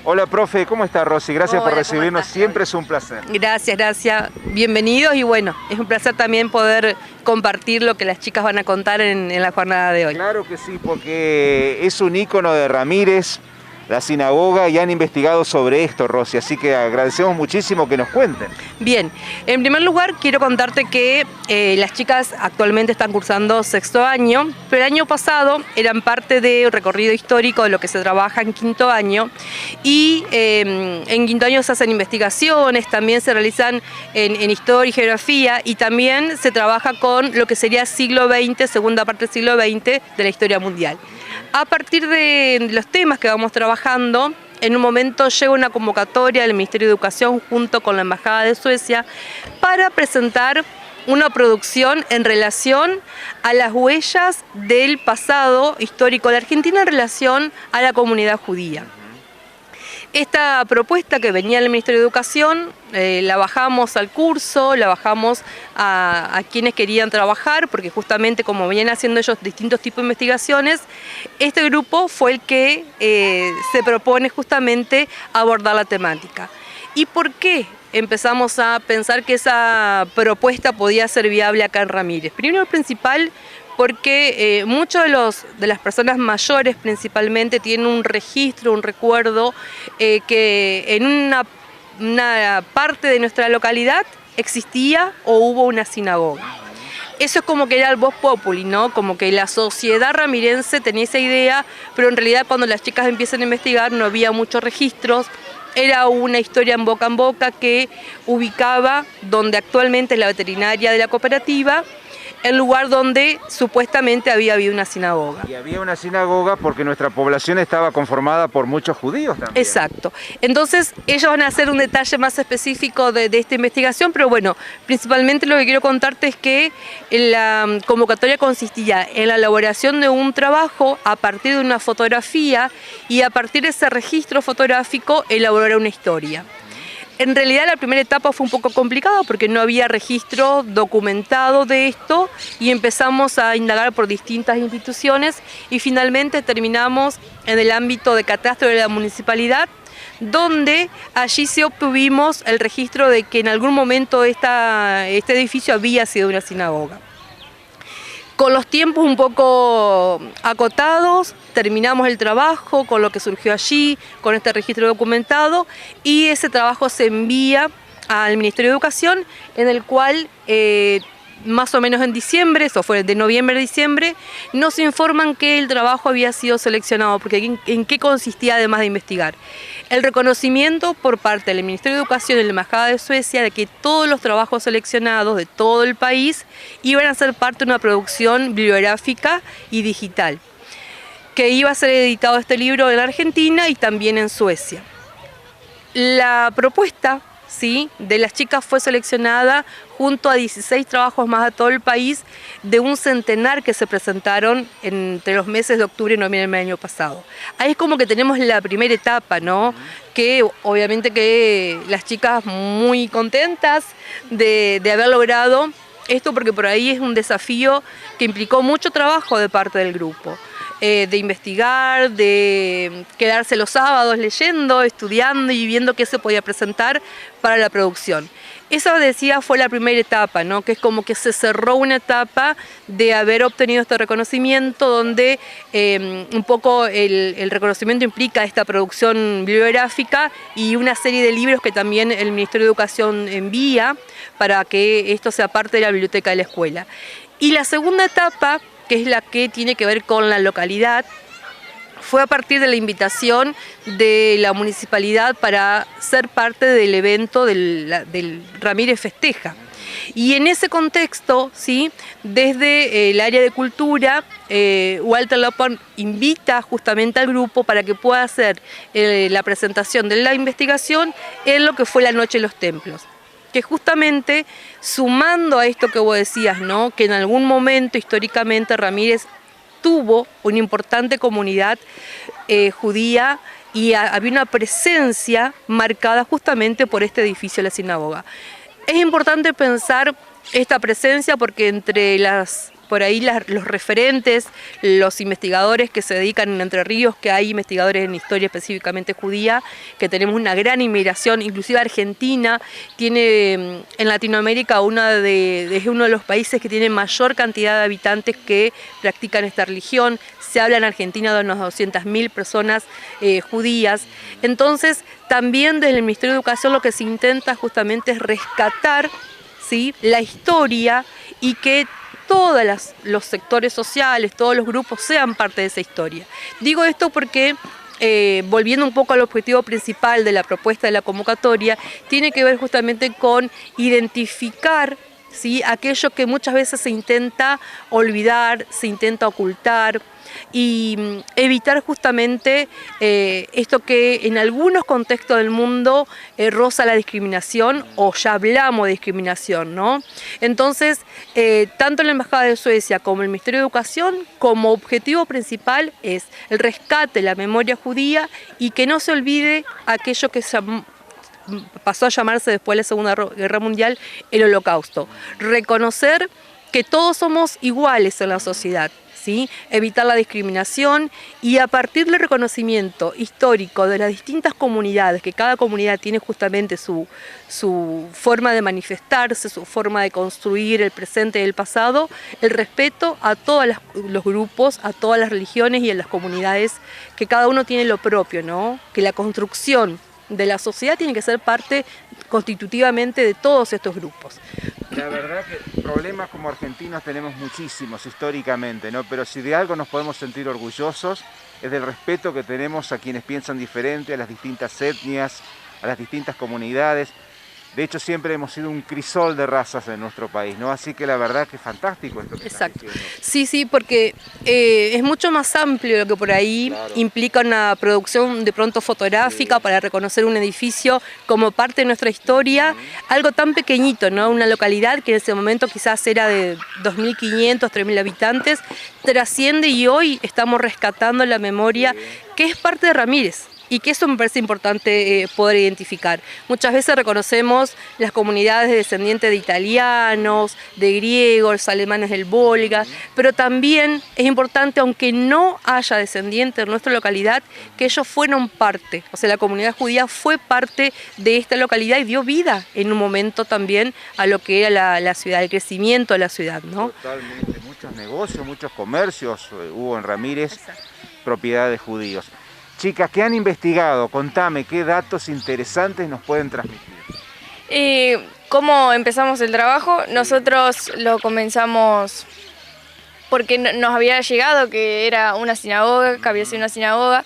Hola, profe, ¿cómo está, Rosy? Gracias Hola, por recibirnos, ¿cómo siempre es un placer. Gracias, gracias. Bienvenidos y bueno, es un placer también poder compartir lo que las chicas van a contar en la jornada de hoy. Claro que sí, porque es un ícono de Ramírez, la sinagoga, y han investigado sobre esto, Rosy, así que agradecemos muchísimo que nos cuenten. Bien, en primer lugar quiero contarte que las chicas actualmente están cursando sexto año, pero el año pasado eran parte del recorrido histórico de lo que se trabaja en quinto año y en quinto año se hacen investigaciones, también se realizan en historia y geografía y también se trabaja con lo que sería siglo XX, segunda parte del siglo XX de la historia mundial. A partir de los temas que vamos trabajando, en un momento llega una convocatoria del Ministerio de Educación junto con la Embajada de Suecia para presentar una producción en relación a las huellas del pasado histórico de Argentina en relación a la comunidad judía. Esta propuesta que venía del Ministerio de Educación la bajamos al curso, la bajamos a quienes querían trabajar, porque justamente como venían haciendo ellos distintos tipos de investigaciones, este grupo fue el que se propone justamente abordar la temática. ¿Y por qué empezamos a pensar que esa propuesta podía ser viable acá en Ramírez? Primero, principal, porque muchos de las personas mayores principalmente tienen un registro, un recuerdo que en una parte de nuestra localidad existía o hubo una sinagoga. Eso es como que era el vox populi, ¿no? Como que la sociedad ramirense tenía esa idea, pero en realidad cuando las chicas empiezan a investigar no había muchos registros. Era una historia en boca que ubicaba donde actualmente es la veterinaria de la cooperativa, el lugar donde supuestamente había habido una sinagoga. Y había una sinagoga porque nuestra población estaba conformada por muchos judíos también. Exacto. Entonces ellos van a hacer un detalle más específico de esta investigación, pero bueno, principalmente lo que quiero contarte es que la convocatoria consistía en la elaboración de un trabajo a partir de una fotografía y a partir de ese registro fotográfico elaborar una historia. En realidad la primera etapa fue un poco complicada porque no había registro documentado de esto y empezamos a indagar por distintas instituciones y finalmente terminamos en el ámbito de catastro de la municipalidad, donde allí sí obtuvimos el registro de que en algún momento este edificio había sido una sinagoga. Con los tiempos un poco acotados, terminamos el trabajo con lo que surgió allí, con este registro documentado, y ese trabajo se envía al Ministerio de Educación, en el cual más o menos en diciembre, eso fue de noviembre a diciembre, nos informan que el trabajo había sido seleccionado, porque ¿en qué consistía además de investigar? El reconocimiento por parte del Ministerio de Educación y la Embajada de Suecia de que todos los trabajos seleccionados de todo el país iban a ser parte de una producción bibliográfica y digital, que iba a ser editado este libro en Argentina y también en Suecia. La propuesta, ¿sí?, de las chicas fue seleccionada junto a 16 trabajos más de todo el país, de un centenar que se presentaron entre los meses de octubre y noviembre del año pasado. Ahí es como que tenemos la primera etapa, ¿no? Que obviamente que las chicas muy contentas de haber logrado esto, porque por ahí es un desafío que implicó mucho trabajo de parte del grupo. De investigar, de quedarse los sábados leyendo, estudiando y viendo qué se podía presentar para la producción. Esa, decía, fue la primera etapa, ¿no? Que es como que se cerró una etapa de haber obtenido este reconocimiento, donde un poco el reconocimiento implica esta producción bibliográfica y una serie de libros que también el Ministerio de Educación envía para que esto sea parte de la biblioteca de la escuela. Y la segunda etapa, que es la que tiene que ver con la localidad, fue a partir de la invitación de la municipalidad para ser parte del evento del Ramírez Festeja. Y en ese contexto, ¿sí?, desde el área de cultura, Walter Lopan invita justamente al grupo para que pueda hacer la presentación de la investigación en lo que fue la Noche de los Templos, que justamente, sumando a esto que vos decías, ¿no?, que en algún momento históricamente Ramírez tuvo una importante comunidad judía y había una presencia marcada justamente por este edificio de la sinagoga. Es importante pensar esta presencia porque entre las por ahí los referentes, los investigadores que se dedican en Entre Ríos, que hay investigadores en historia específicamente judía, que tenemos una gran inmigración, inclusive Argentina tiene en Latinoamérica es uno de los países que tiene mayor cantidad de habitantes que practican esta religión. Se habla en Argentina de unas 200.000 personas judías. Entonces, también desde el Ministerio de Educación lo que se intenta justamente es rescatar, ¿sí?, la historia y que todos los sectores sociales, todos los grupos sean parte de esa historia. Digo esto porque, volviendo un poco al objetivo principal de la propuesta de la convocatoria, tiene que ver justamente con identificar, ¿sí?, aquello que muchas veces se intenta olvidar, se intenta ocultar, y evitar justamente esto que en algunos contextos del mundo roza la discriminación o ya hablamos de discriminación, ¿no? Entonces, tanto la Embajada de Suecia como el Ministerio de Educación, como objetivo principal es el rescate de la memoria judía y que no se olvide aquello que pasó a llamarse después de la Segunda Guerra Mundial el Holocausto. Reconocer que todos somos iguales en la sociedad, ¿sí? Evitar la discriminación y a partir del reconocimiento histórico de las distintas comunidades, que cada comunidad tiene justamente su forma de manifestarse, su forma de construir el presente y el pasado, el respeto a todos los grupos, a todas las religiones y a las comunidades, que cada uno tiene lo propio, ¿no? Que la construcción de la sociedad tiene que ser parte constitutivamente de todos estos grupos. La verdad que problemas como argentinos tenemos muchísimos históricamente, ¿no? Pero si de algo nos podemos sentir orgullosos es del respeto que tenemos a quienes piensan diferente, a las distintas etnias, a las distintas comunidades. De hecho, siempre hemos sido un crisol de razas en nuestro país, ¿no? Así que la verdad que es fantástico esto que estás diciendo. Sí, sí, porque es mucho más amplio lo que por ahí implica una producción de pronto fotográfica para reconocer un edificio como parte de nuestra historia, algo tan pequeñito, ¿no? Una localidad que en ese momento quizás era de 2.500, 3.000 habitantes, trasciende y hoy estamos rescatando la memoria que es parte de Ramírez. Y que eso me parece importante poder identificar. Muchas veces reconocemos las comunidades descendientes de italianos, de griegos, alemanes del Volga, pero también es importante, aunque no haya descendientes en nuestra localidad, que ellos fueron parte. O sea, la comunidad judía fue parte de esta localidad y dio vida en un momento también a lo que era la ciudad, el crecimiento de la ciudad, ¿no? Totalmente, muchos negocios, muchos comercios hubo en Ramírez, propiedad de judíos. Chicas, ¿qué han investigado? Contame, ¿qué datos interesantes nos pueden transmitir? ¿Cómo empezamos el trabajo? Nosotros lo comenzamos porque nos había llegado que era una sinagoga, que había sido una sinagoga,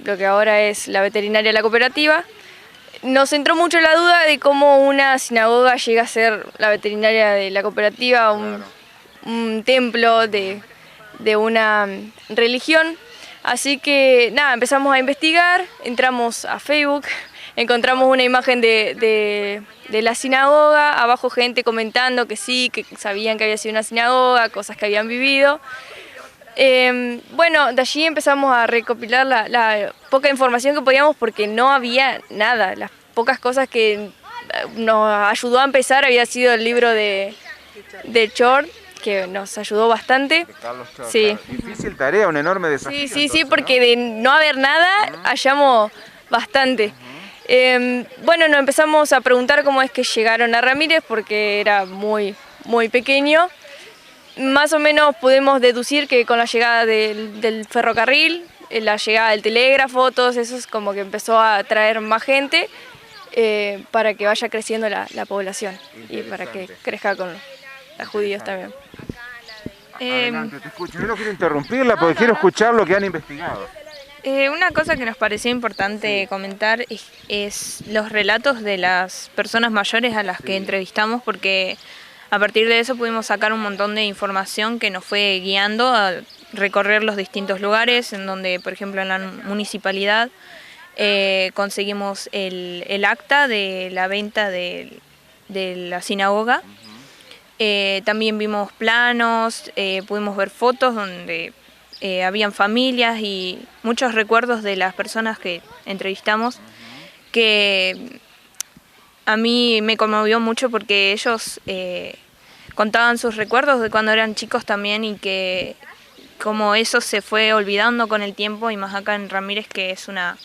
lo que ahora es la veterinaria de la cooperativa. Nos entró mucho la duda de cómo una sinagoga llega a ser la veterinaria de la cooperativa, un templo de una religión. Así que nada, empezamos a investigar, entramos a Facebook, encontramos una imagen de la sinagoga, abajo gente comentando que sí, que sabían que había sido una sinagoga, cosas que habían vivido. Bueno, de allí empezamos a recopilar la poca información que podíamos porque no había nada. Las pocas cosas que nos ayudó a empezar había sido el libro de Chort, que nos ayudó bastante. Carlos Chort, sí. Claro. Difícil tarea, un enorme desafío. Sí, entonces, sí, porque ¿no? de no haber nada hallamos bastante. Bueno, nos empezamos a preguntar cómo es que llegaron a Ramírez, porque era muy pequeño. Más o menos pudimos deducir que con la llegada del ferrocarril, la llegada del telégrafo, todo eso es como que empezó a atraer más gente para que vaya creciendo la población y para que crezca con los judíos también. Adelante, te escucho. Yo no quiero interrumpirla porque quiero escuchar lo que han investigado. Una cosa que nos pareció importante comentar es los relatos de las personas mayores a las que entrevistamos, porque a partir de eso pudimos sacar un montón de información que nos fue guiando a recorrer los distintos lugares, en donde, por ejemplo, en la municipalidad conseguimos el acta de la venta de la sinagoga. También vimos planos, pudimos ver fotos donde habían familias y muchos recuerdos de las personas que entrevistamos, que a mí me conmovió mucho porque ellos contaban sus recuerdos de cuando eran chicos también y que como eso se fue olvidando con el tiempo y más acá en Ramírez, que es una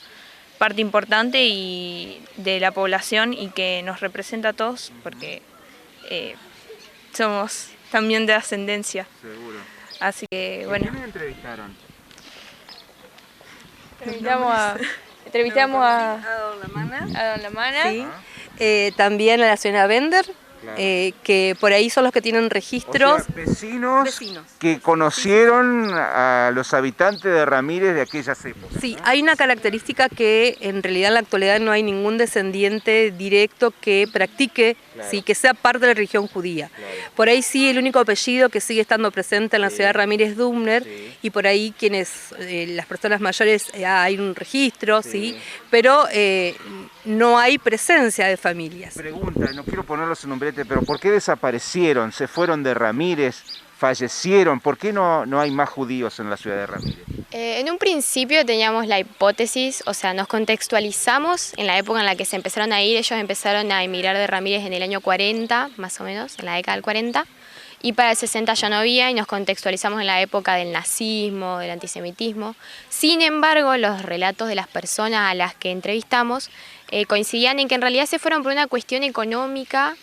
parte importante y de la población y que nos representa a todos porque somos también de ascendencia. Seguro. Así que ¿A bueno. quiénes entrevistaron? Entrevistamos a Don Don Lamana. Sí. También a la señora Bender, Claro. que por ahí son los que tienen registros. O sea, vecinos, Vecinos. que conocieron a los habitantes de Ramírez de aquellas épocas. Sí, ¿no? hay una característica que en realidad en la actualidad no hay ningún descendiente directo que practique, Claro. sí, que sea parte de la religión judía. Claro. Por ahí sí, el único apellido que sigue estando presente en la Sí. ciudad de Ramírez Dumner, Sí. y por ahí quienes, las personas mayores, hay un registro, Sí. sí, pero no hay presencia de familias. Pregunta, no quiero ponerlos en un brete, pero ¿por qué desaparecieron? ¿Se fueron de Ramírez? ¿Fallecieron? ¿Por qué no hay más judíos en la ciudad de Ramírez? En un principio teníamos la hipótesis, o sea, nos contextualizamos en la época en la que se empezaron a ir. Ellos empezaron a emigrar de Ramírez en el año 40, más o menos, en la década del 40, y para el 60 ya no había, y nos contextualizamos en la época del nazismo, del antisemitismo. Sin embargo, los relatos de las personas a las que entrevistamos coincidían en que en realidad se fueron por una cuestión económica,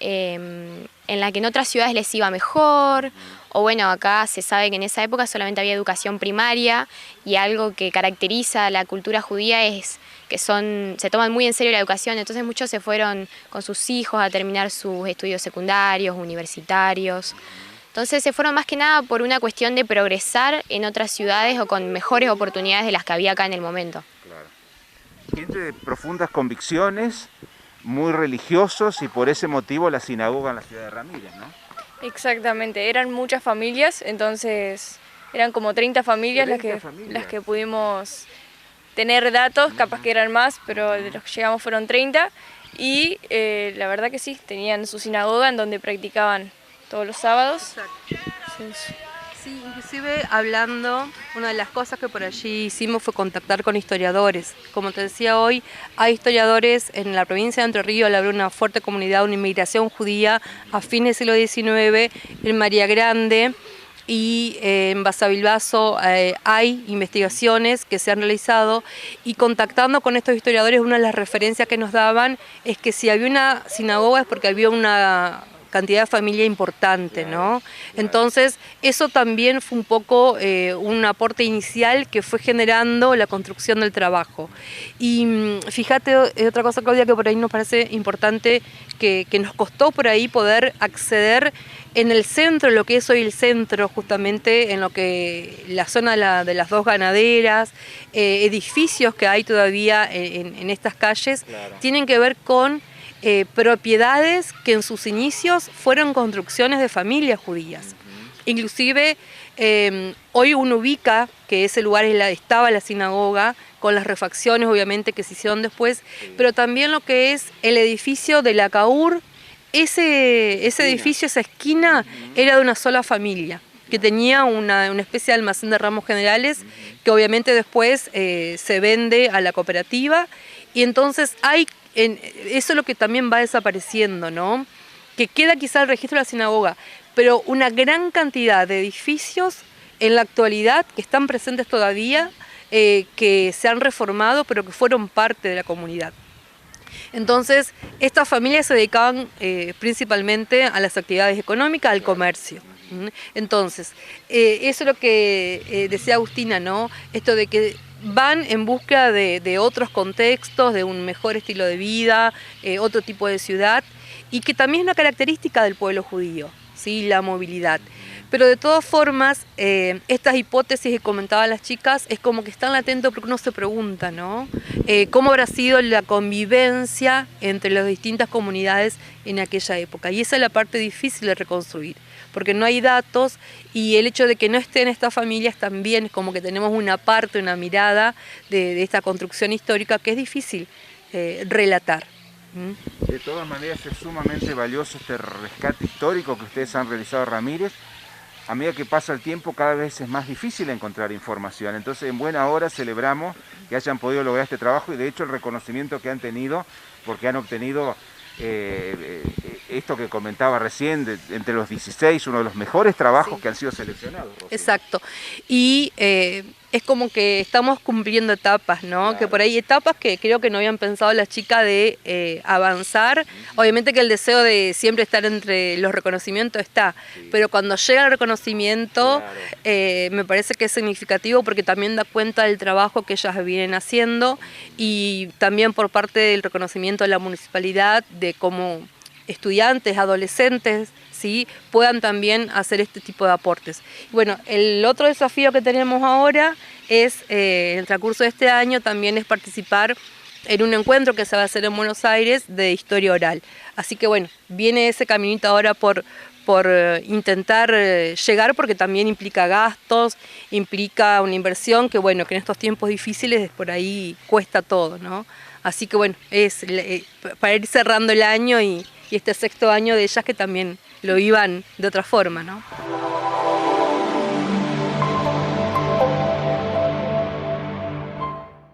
en la que en otras ciudades les iba mejor, o bueno, acá se sabe que en esa época solamente había educación primaria, y algo que caracteriza a la cultura judía es que se toman muy en serio la educación. Entonces muchos se fueron con sus hijos a terminar sus estudios secundarios, universitarios. Entonces se fueron más que nada por una cuestión de progresar en otras ciudades o con mejores oportunidades de las que había acá en el momento. Claro. Gente de profundas convicciones, muy religiosos, y por ese motivo la sinagoga en la ciudad de Ramírez, ¿no? Exactamente, eran muchas familias, entonces eran como 30 familias, 30 familias. las que pudimos tener datos, capaz que eran más, pero de los que llegamos fueron 30, y la verdad que sí, tenían su sinagoga en donde practicaban todos los sábados. Sí, sí. Sí, inclusive hablando, una de las cosas que por allí hicimos fue contactar con historiadores. Como te decía hoy, hay historiadores en la provincia de Entre Ríos, habrá una fuerte comunidad, una inmigración judía a fines del siglo XIX, en María Grande y en Basavilbaso hay investigaciones que se han realizado, y contactando con estos historiadores, una de las referencias que nos daban es que si había una sinagoga es porque había una cantidad de familia importante, ¿no? Entonces, eso también fue un poco un aporte inicial que fue generando la construcción del trabajo. Y fíjate, otra cosa, Claudia, que por ahí nos parece importante, que nos costó por ahí poder acceder en el centro, lo que es hoy el centro, justamente en lo que la zona de las dos ganaderas, edificios que hay todavía en estas calles, Claro. tienen que ver con propiedades que en sus inicios fueron construcciones de familias judías. Inclusive hoy uno ubica que ese lugar estaba la sinagoga, con las refacciones obviamente que se hicieron después, pero también lo que es el edificio de la Caur, ese edificio, esa esquina, era de una sola familia, que tenía una especie de almacén de ramos generales, que obviamente después se vende a la cooperativa, y entonces eso es lo que también va desapareciendo, ¿no? Que queda quizá el registro de la sinagoga, pero una gran cantidad de edificios en la actualidad que están presentes todavía, que se han reformado, pero que fueron parte de la comunidad. Entonces, estas familias se dedicaban principalmente a las actividades económicas, al comercio. Entonces, eso es lo que decía Agustina, ¿no? Esto de que van en busca de otros contextos, de un mejor estilo de vida, otro tipo de ciudad, y que también es una característica del pueblo judío, ¿sí? La movilidad. Pero de todas formas, estas hipótesis que comentaban las chicas es como que están latentes porque uno se pregunta, ¿no? ¿Cómo habrá sido la convivencia entre las distintas comunidades en aquella época? Y esa es la parte difícil de reconstruir, porque no hay datos, y el hecho de que no estén estas familias también es como que tenemos una parte, una mirada de esta construcción histórica que es difícil relatar. De todas maneras es sumamente valioso este rescate histórico que ustedes han realizado, Ramírez. A medida que pasa el tiempo, cada vez es más difícil encontrar información. Entonces, en buena hora celebramos que hayan podido lograr este trabajo, y de hecho el reconocimiento que han tenido, porque han obtenido esto que comentaba recién, entre los 16, uno de los mejores trabajos que han sido seleccionados. Rocío. Exacto. Y es como que estamos cumpliendo etapas, ¿no? Claro. Que por ahí etapas que creo que no habían pensado las chicas de avanzar. Obviamente que el deseo de siempre estar entre los reconocimientos está, pero cuando llega el reconocimiento me parece que es significativo porque también da cuenta del trabajo que ellas vienen haciendo y también por parte del reconocimiento de la municipalidad de cómo estudiantes, adolescentes, ¿sí? Puedan también hacer este tipo de aportes. Bueno, el otro desafío que tenemos ahora es, en el transcurso de este año, también es participar en un encuentro que se va a hacer en Buenos Aires de historia oral. Así que bueno, viene ese caminito ahora por intentar llegar porque también implica gastos, implica una inversión que bueno, que en estos tiempos difíciles por ahí cuesta todo, ¿no? Así que bueno, es para ir cerrando el año y este sexto año de ellas que también lo iban de otra forma, ¿no?